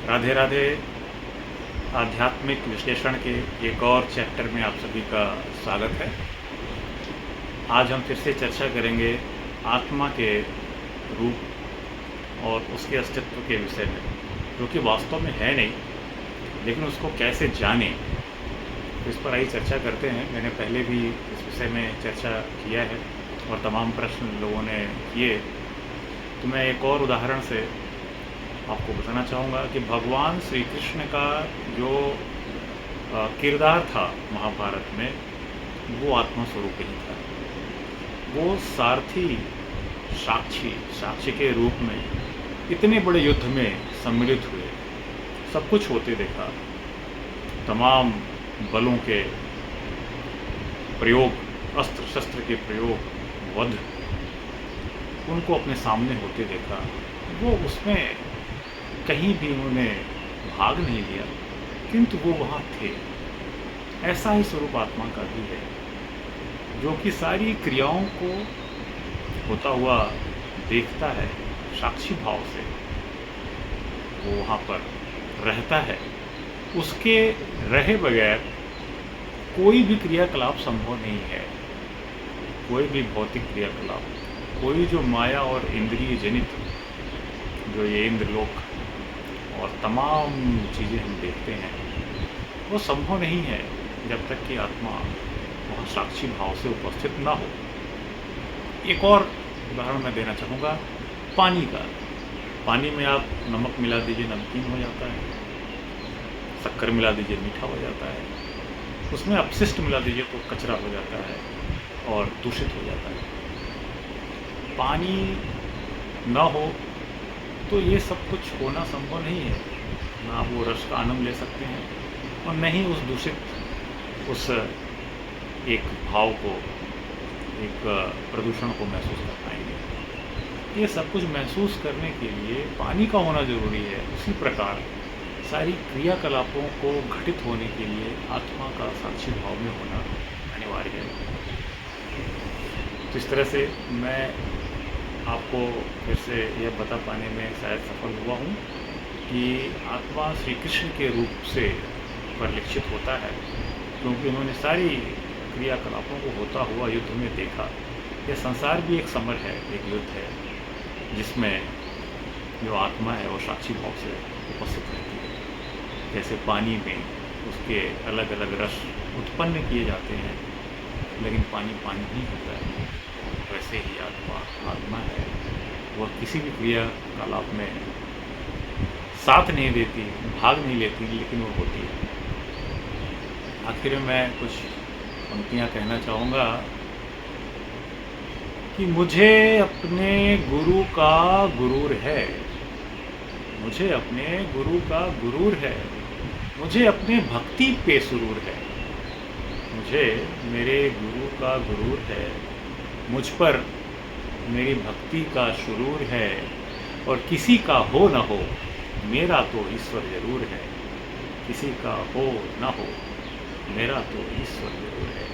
राधे राधे। आध्यात्मिक विश्लेषण के एक और चैप्टर में आप सभी का स्वागत है। आज हम फिर से चर्चा करेंगे आत्मा के रूप और उसके अस्तित्व के विषय में, जो कि वास्तव में है नहीं, लेकिन उसको कैसे जाने, तो इस पर आई चर्चा करते हैं। मैंने पहले भी इस विषय में चर्चा किया है और तमाम प्रश्न लोगों ने किए। तो मैं एक और उदाहरण से आपको बताना चाहूँगा कि भगवान श्री कृष्ण का जो किरदार था महाभारत में, वो आत्मा स्वरूप ही था। वो सारथी, साक्षी के रूप में इतने बड़े युद्ध में सम्मिलित हुए, सब कुछ होते देखा, तमाम बलों के प्रयोग, अस्त्र शस्त्र के प्रयोग, वध, उनको अपने सामने होते देखा। वो उसमें कहीं भी उन्होंने भाग नहीं लिया, किंतु वो वहाँ थे। ऐसा ही स्वरूप आत्मा का भी है, जो कि सारी क्रियाओं को होता हुआ देखता है, साक्षी भाव से वो वहाँ पर रहता है। उसके रहे बगैर कोई भी क्रियाकलाप संभव नहीं है। कोई भी भौतिक क्रियाकलाप, कोई जो माया और इंद्रिय जनित, जो ये इंद्रलोक और तमाम चीज़ें हम देखते हैं, वो संभव नहीं है जब तक कि आत्मा वहाँ साक्षी भाव से उपस्थित ना हो। एक और उदाहरण मैं देना चाहूँगा पानी का। पानी में आप नमक मिला दीजिए, नमकीन हो जाता है। शक्कर मिला दीजिए, मीठा हो जाता है। उसमें अपशिष्ट मिला दीजिए तो कचरा हो जाता है और दूषित हो जाता है। पानी ना हो तो ये सब कुछ होना संभव नहीं है। ना आप वो रस का आनंद ले सकते हैं और न ही उस दूषित, उस एक भाव को, एक प्रदूषण को महसूस कर पाएंगे। ये सब कुछ महसूस करने के लिए पानी का होना ज़रूरी है। उसी प्रकार सारी क्रियाकलापों को घटित होने के लिए आत्मा का साक्षी भाव में होना अनिवार्य है। तो इस तरह से मैं आपको फिर से यह बता पाने में शायद सफल हुआ हूँ कि आत्मा श्री कृष्ण के रूप से परिलक्षित होता है, क्योंकि उन्होंने सारी क्रियाकलापों को होता हुआ युद्ध में देखा। यह संसार भी एक समर है, एक युद्ध है, जिसमें जो आत्मा है वो साक्षी भाव से उपस्थित रहती है। जैसे पानी में उसके अलग अलग रस उत्पन्न किए जाते हैं, लेकिन पानी पानी ही होता है। वैसे ही आत्मा है, वह किसी भी क्रियाकलाप में साथ नहीं देती, भाग नहीं लेती, लेकिन वो होती है। आखिर में मैं कुछ पंक्तियाँ कहना चाहूँगा कि मुझे अपने गुरु का गुरूर है, मुझे अपने गुरु का गुरूर है, मुझे अपने भक्ति पे सुरूर है, मुझे मेरे गुरु का गुरूर है, मुझ पर मेरी भक्ति का शुरूर है, और किसी का हो न हो मेरा तो ईश्वर जरूर है, किसी का हो न हो मेरा तो ईश्वर जरूर है।